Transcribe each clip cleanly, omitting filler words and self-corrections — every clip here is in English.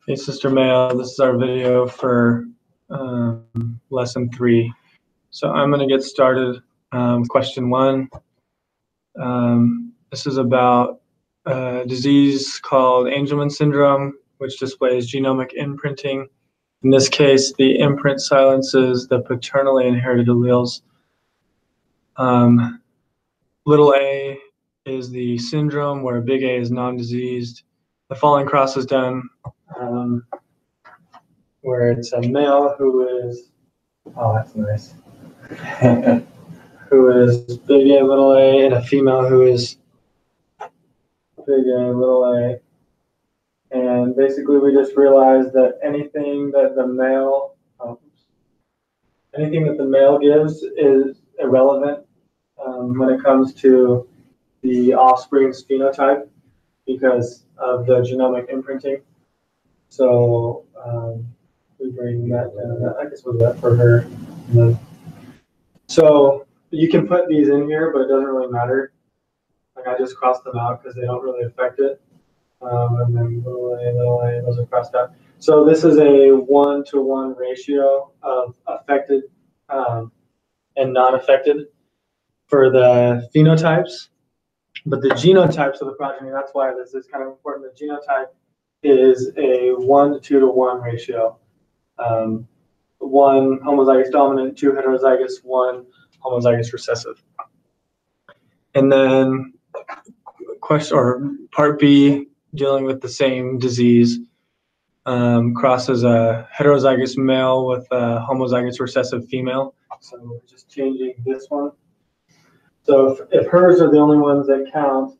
Hey, Sister Mayo, this is our video for lesson 3. So I'm going to get started with question 1. This is about a disease called Angelman syndrome, which displays genomic imprinting. In this case, the imprint silences the paternally inherited alleles. Little a is the syndrome, where big A is non-diseased. The following cross is done where it's a male who is, oh, that's nice, who is big A, little a, and a female who is big A, little a. And basically we just realized that anything that the male gives is irrelevant when it comes to the offspring's phenotype because of the genomic imprinting. So we bring that down. I guess we'll do that for her. So you can put these in here, but it doesn't really matter. Like I just crossed them out because they don't really affect it. And then little a, those are crossed out. So this is a 1-to-1 ratio of affected and non-affected for the phenotypes. But the genotypes of the progeny, that's why this is kind of important. The genotype is a 1 to 2-to-1 ratio. 1 homozygous dominant, 2 heterozygous, 1 homozygous recessive. And then part B, dealing with the same disease, crosses a heterozygous male with a homozygous recessive female. So we're just changing this one. So if hers are the only ones that count,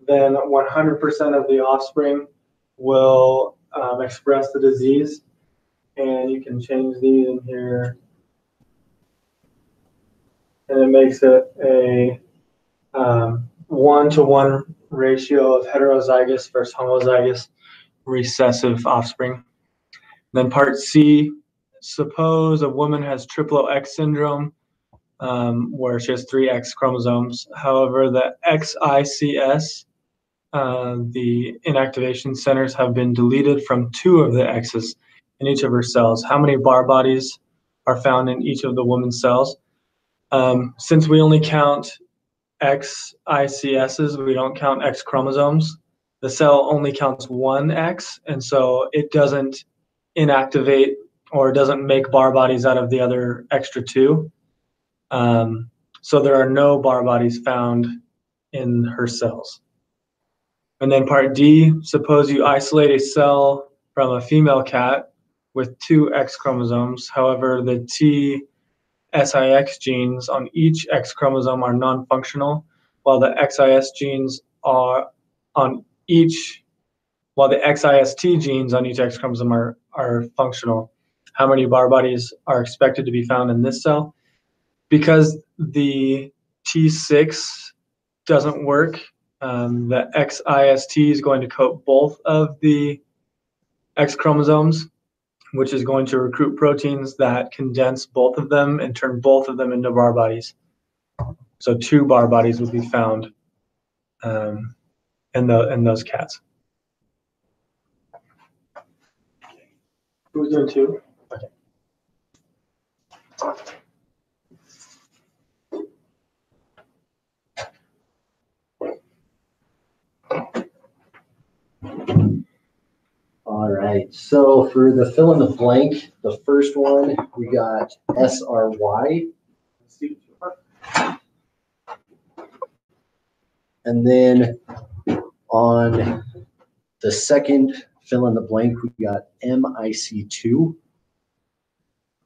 then 100% of the offspring will express the disease. And you can change these in here. And it makes it a 1-to-1 ratio of heterozygous versus homozygous recessive offspring. Then part C, suppose a woman has triple X syndrome, where she has 3 X chromosomes. However, the XICS, the inactivation centers, have been deleted from 2 of the X's in each of her cells. How many Barr bodies are found in each of the woman's cells? Since we only count XICSs, we don't count X chromosomes. The cell only counts 1 X, and so it doesn't inactivate or doesn't make Barr bodies out of the other extra 2. So there are no Barr bodies found in her cells. And then part D, suppose you isolate a cell from a female cat with 2 X chromosomes. However, the TSIX genes on each X chromosome are non-functional, while the XIS genes are on each, while the XIST genes on each X chromosome are functional. How many Barr bodies are expected to be found in this cell? Because the T6 doesn't work, the XIST is going to coat both of the X chromosomes, which is going to recruit proteins that condense both of them and turn both of them into Barr bodies. So 2 Barr bodies would be found in those cats. Who's doing 2? Okay. All right, so for the fill in the blank, the first one, we got SRY. And then on the second fill in the blank, we got MIC2.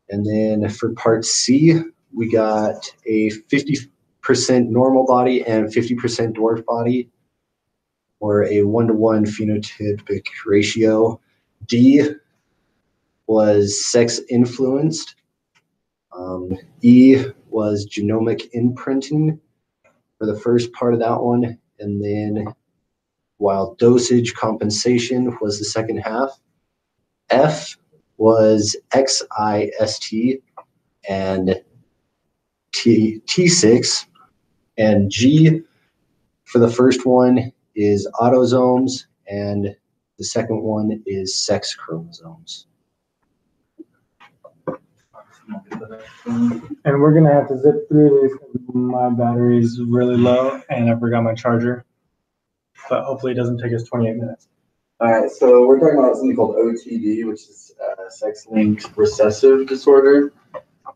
And then for part C, we got a 50% normal body and 50% dwarf body, or a 1-to-1 phenotypic ratio. D was sex influenced. E was genomic imprinting for the first part of that one. And then while dosage compensation was the second half. F was XIST and T6. And G for the first one is autosomes, and The second one is sex chromosomes. And we're gonna have to zip through these 'cause my battery's really low and I forgot my charger. But hopefully it doesn't take us 28 minutes. All right, so we're talking about something called OTD, which is sex-linked recessive disorder.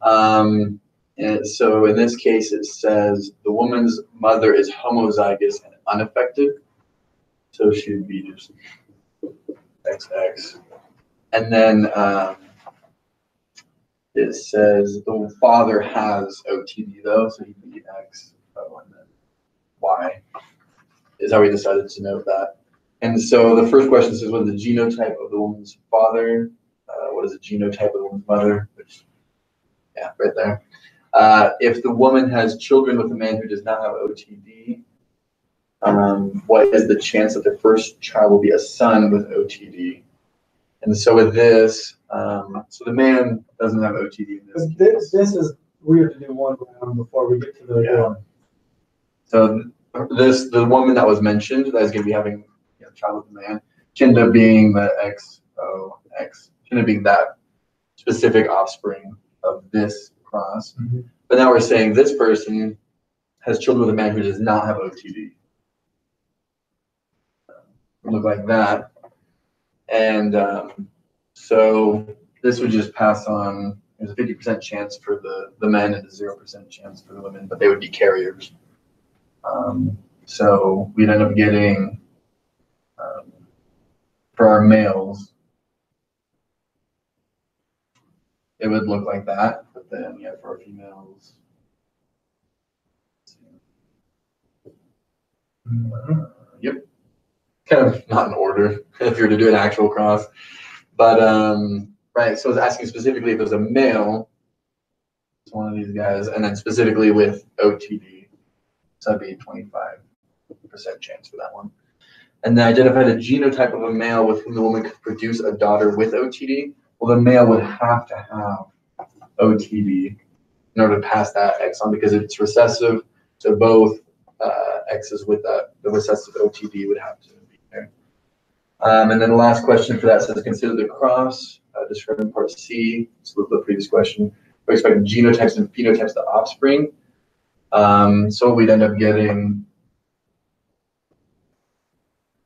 And so in this case, it says the woman's mother is homozygous and unaffected. So she'd be just XX. And then it says the father has OTD though, so he'd be X, and then Y is how we decided to note that. And so the first question says, what is the genotype of the woman's father? What is the genotype of the woman's mother? Which, yeah, right there. If the woman has children with a man who does not have OTD, what is the chance that their first child will be a son with OTD? And so with this, so the man doesn't have OTD in this case. This is, we have to do one round before we get to the Yeah. So the woman that was mentioned that is going to be having a child with a man can end up being the XOX, can end up being that specific offspring of this cross. Mm-hmm. But now we're saying this person has children with a man who does not have OTD. Look like that. And so this would just pass on. There's a 50% chance for the men and a 0% chance for the women, but they would be carriers. So we'd end up getting, for our males, it would look like that, but then, yeah, for our females, yep, kind of not in order if you were to do an actual cross, but, right, so it's asking specifically if there's a male, it's one of these guys, and then specifically with OTD, so that'd be 25% chance for that one. And then identified a genotype of a male with whom the woman could produce a daughter with OTD. Well, the male would have to have OTD in order to pass that X on because it's recessive. So both X's with the recessive OTD would have to be there. And then the last question for that says, consider the cross, describing part C. So the previous question, we're expecting genotypes and phenotypes of the offspring. So what we'd end up getting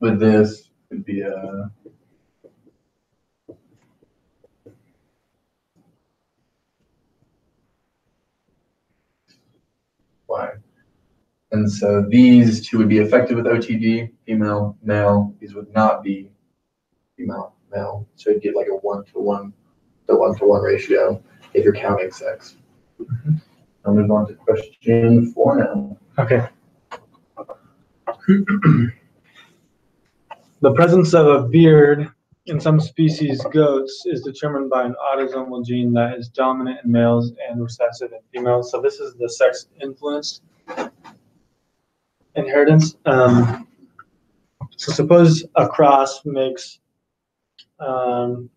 with this would be a Y. And so these two would be affected with OTD, female, male. These would not be female, male. So you'd get like a 1-to-1 ratio if you're counting sex. Mm-hmm. I'll move on to question 4 now. Okay. The presence of a beard in some species goats is determined by an autosomal gene that is dominant in males and recessive in females. So this is the sex-influenced inheritance. So suppose a cross makes 3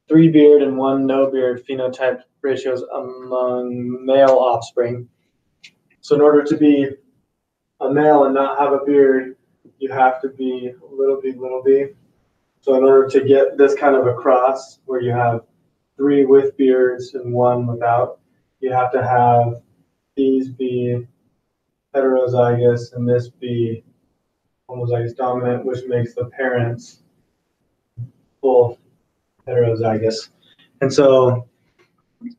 beard and 1 no beard phenotype ratios among male offspring. So in order to be a male and not have a beard, you have to be little b. So in order to get this kind of a cross where you have 3 with beards and 1 without, you have to have these be heterozygous and this be homozygous dominant, which makes the parents both heterozygous. And so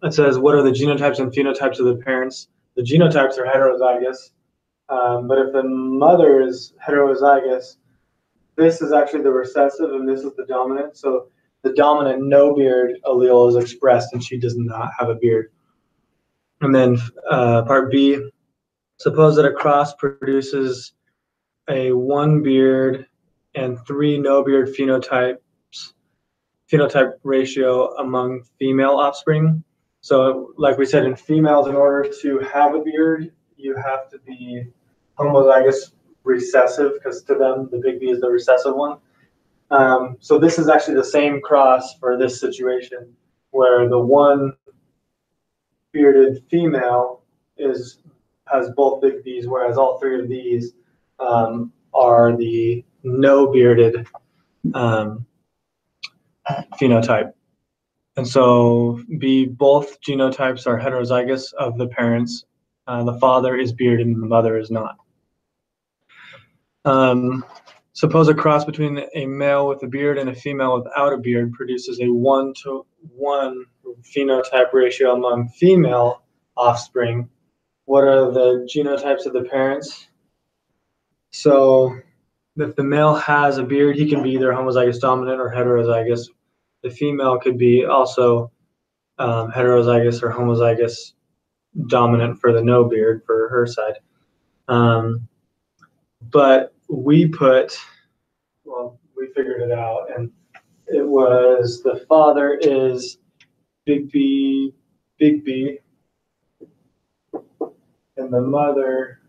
it says, what are the genotypes and phenotypes of the parents? The genotypes are heterozygous. But if the mother is heterozygous, this is actually the recessive and this is the dominant. So the dominant no beard allele is expressed and she does not have a beard. And then part B, suppose that a cross produces a 1 beard and 3 no beard phenotype ratio among female offspring. So like we said, in females, in order to have a beard, you have to be homozygous recessive, because to them, the big B is the recessive one. So this is actually the same cross for this situation, where the 1 bearded female has both big B's, whereas all 3 of these are the no bearded phenotype. And so both genotypes are heterozygous of the parents. The father is bearded and the mother is not. Suppose a cross between a male with a beard and a female without a beard produces a 1-to-1 phenotype ratio among female offspring. What are the genotypes of the parents? So if the male has a beard, he can be either homozygous dominant or heterozygous. The female could be also heterozygous or homozygous dominant for the no beard for her side. But we figured it out, and it was the father is big B, and the mother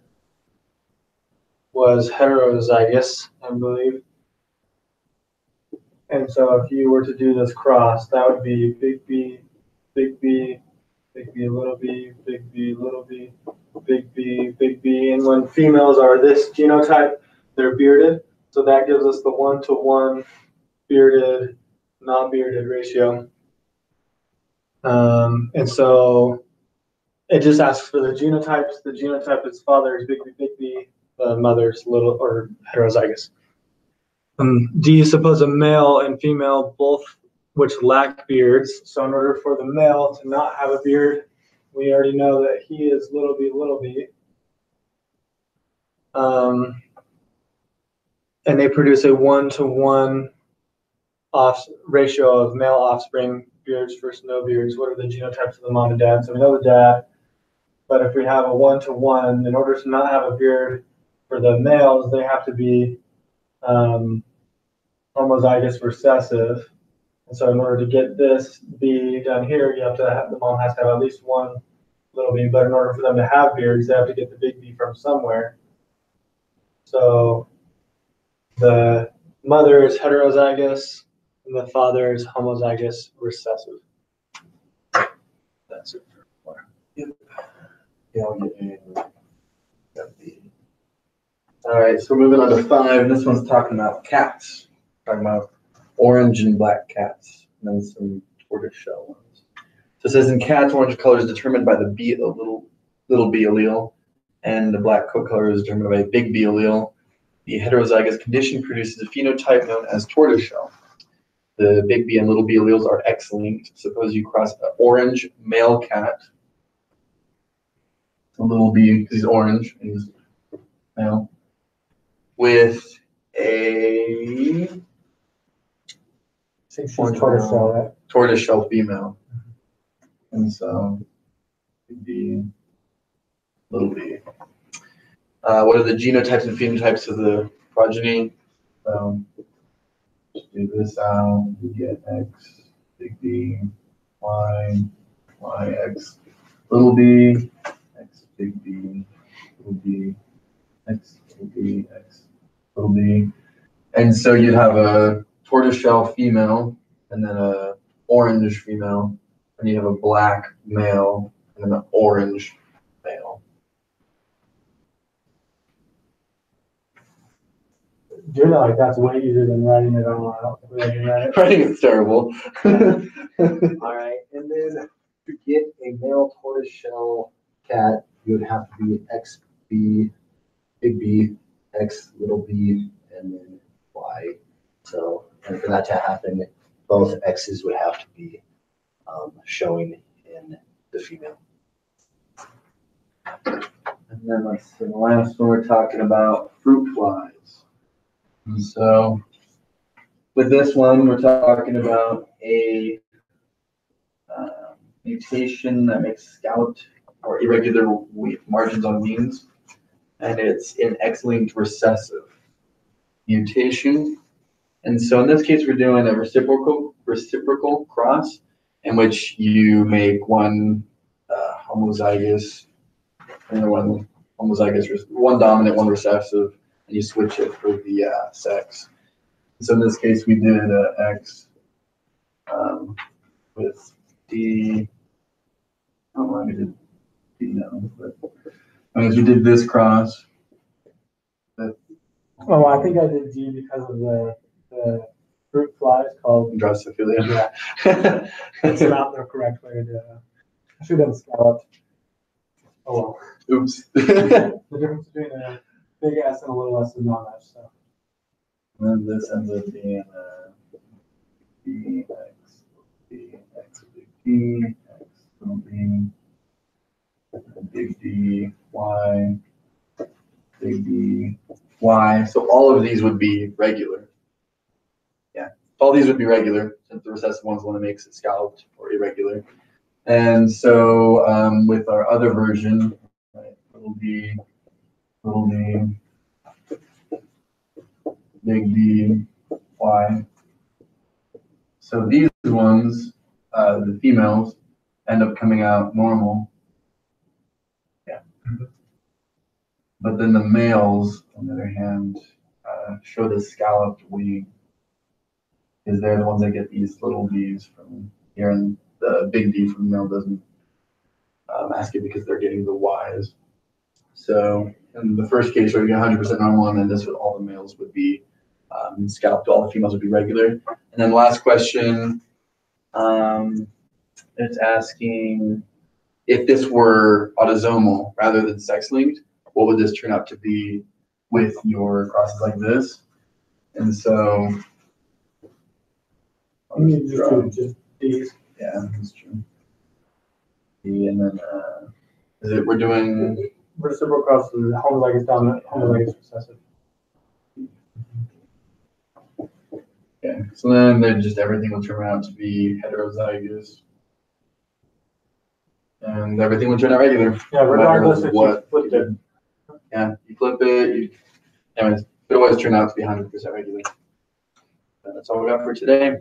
was heterozygous, I believe. And so if you were to do this cross, that would be big B, big B, big B, little b, big B, little b, big B, big B. And when females are this genotype, they're bearded. So that gives us the 1-to-1 bearded, non-bearded ratio. And so it just asks for the genotypes. The genotype is father is big B, the mother's little or heterozygous. Do you suppose a male and female both which lack beards? So in order for the male to not have a beard, we already know that he is little b. And they produce a 1-to-1 ratio of male offspring, beards versus no beards. What are the genotypes of the mom and dad? So we know the dad, but if we have a 1-to-1, in order to not have a beard for the males, they have to be homozygous recessive. And so in order to get this B done here, the mom has to have at least one little b, but in order for them to have beards, they have to get the big B from somewhere. So the mother is heterozygous and the father is homozygous recessive. That's it for 4. Yep. Yeah, I'll get in. All right, so we're moving on to 5, and this one's talking about cats. Talking about orange and black cats, and then some tortoiseshell ones. So it says in cats, orange color is determined by the little b allele, and the black coat color is determined by a big B allele. The heterozygous condition produces a phenotype known as tortoiseshell. The big B and little b alleles are X-linked. Suppose you cross an orange male cat, a little b because he's orange and he's male, with a Tortoiseshell, right? Tortoiseshell female. And so big B, little b. What are the genotypes and phenotypes of the progeny? Just do this out. We get X, big B, Y, X, little b, X, big B, little b, X, little b, X, little b. And so you'd have a tortoiseshell female, and then a orange female, and you have a black male, and then an orange male. Do you know, like that's way easier than writing it all out. Writing is terrible. All right, and then to get a male tortoiseshell cat, you would have to be XB, big B, X, little b, and then Y. So, and for that to happen, both X's would have to be showing in the female. And then let's see, the last one we're talking about fruit flies. And so with this one, we're talking about a mutation that makes scout or irregular margins on wings, and it's an X-linked recessive mutation. And so in this case, we're doing a reciprocal cross in which you make one homozygous and one homozygous, one dominant, one recessive, and you switch it for the sex. So in this case, we did X with D. I don't know why we did D now, but we did this cross. Oh, I think I did D because of the flies called. Drosophila. That's not the correct way to do it. I should have scalloped. Oh well. Oops. The difference between a big S and a little S is not much. So. And this ends up being B, X, B, X, big D, X, little b, big D, Y, big D, Y. So all of these would be regular. Yeah, all these would be regular, since the recessive one's the one that makes it scalloped or irregular. And so with our other version, right, little d, big D, Y. So these ones, the females, end up coming out normal. Yeah. But then the males, on the other hand, show the scalloped wing. Because they're the ones that get these little D's from here, and the big D from the male doesn't ask it because they're getting the Y's. So in the first case, where you get 100% normal, and then this with all the males would be scalloped, all the females would be regular. And then the last question, it's asking if this were autosomal rather than sex-linked, what would this turn out to be with your crosses like this? And so, Just these. yeah, that's true. And then, we're doing Reciprocal cross is homozygous dominant, homozygous recessive. okay. So then just everything will turn out to be heterozygous. And everything will turn out regular. Yeah, regardless if you what flipped it. Yeah, you flip it. Anyways, it always turn out to be 100% regular. And that's all we got for today.